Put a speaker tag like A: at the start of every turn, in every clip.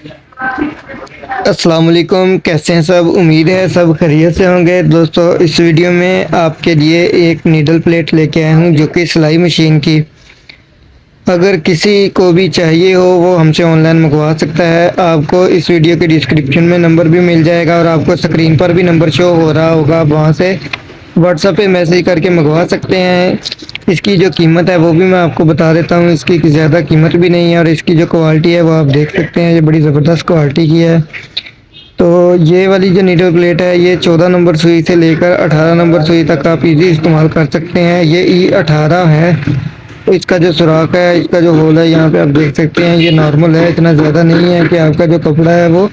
A: अस्सलाम वालेकुम, कैसे हैं सब? उम्मीद है सब खैरियत से होंगे। दोस्तों, इस वीडियो में आपके लिए एक नीडल प्लेट लेके आया हूँ जो कि सिलाई मशीन की। अगर किसी को भी चाहिए हो वो हमसे ऑनलाइन मंगवा सकता है। आपको इस वीडियो के डिस्क्रिप्शन में नंबर भी मिल जाएगा और आपको स्क्रीन पर भी नंबर शो हो रहा होगा, आप वहाँ से व्हाट्सएप पे मैसेज करके मंगवा सकते हैं। इसकी जो कीमत है वो भी मैं आपको बता देता हूँ। इसकी ज़्यादा कीमत भी नहीं है और इसकी जो क्वालिटी है वो आप देख सकते हैं, ये बड़ी ज़बरदस्त क्वालिटी की है। तो ये वाली जो नीडल प्लेट है ये 14 नंबर सुई से लेकर 18 नंबर सुई तक आप इजी इस्तेमाल कर सकते हैं। ये E18 है। तो इसका जो सुराख है, इसका जो होल है, यहाँ पे आप देख सकते हैं ये नॉर्मल है, इतना ज़्यादा नहीं है कि आपका जो कपड़ा है वो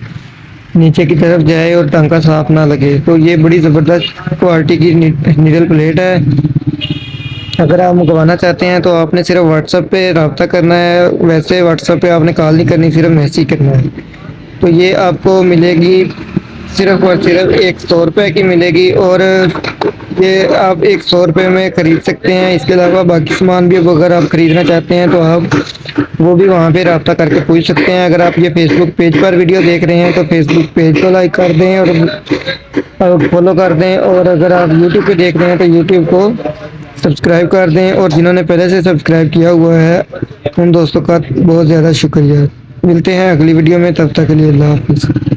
A: नीचे की तरफ जाए और टांका साफ ना लगे। तो ये बड़ी ज़बरदस्त क्वालिटी की नीडल प्लेट है। अगर आप मंगवाना चाहते हैं तो आपने सिर्फ व्हाट्सएप पे रब्ता करना है। वैसे व्हाट्सएप पे आपने कॉल नहीं करनी, सिर्फ मैसेज करना है। तो ये आपको मिलेगी सिर्फ और सिर्फ 100 रुपये की मिलेगी और ये आप 100 रुपये में ख़रीद सकते हैं। इसके अलावा बाकी सामान भी अगर आप ख़रीदना चाहते हैं तो आप वो भी वहाँ पे रब्ता करके पूछ सकते हैं। अगर आप ये फेसबुक पेज पर वीडियो देख रहे हैं तो फेसबुक पेज को लाइक कर दें और फॉलो कर दें, और अगर आप यूट्यूब पे देख रहे हैं तो यूट्यूब को सब्सक्राइब कर दें। और जिन्होंने पहले से सब्सक्राइब किया हुआ है उन दोस्तों का बहुत ज़्यादा शुक्रिया। मिलते हैं अगली वीडियो में, तब तक के लिए अल्लाह हाफ़िज़।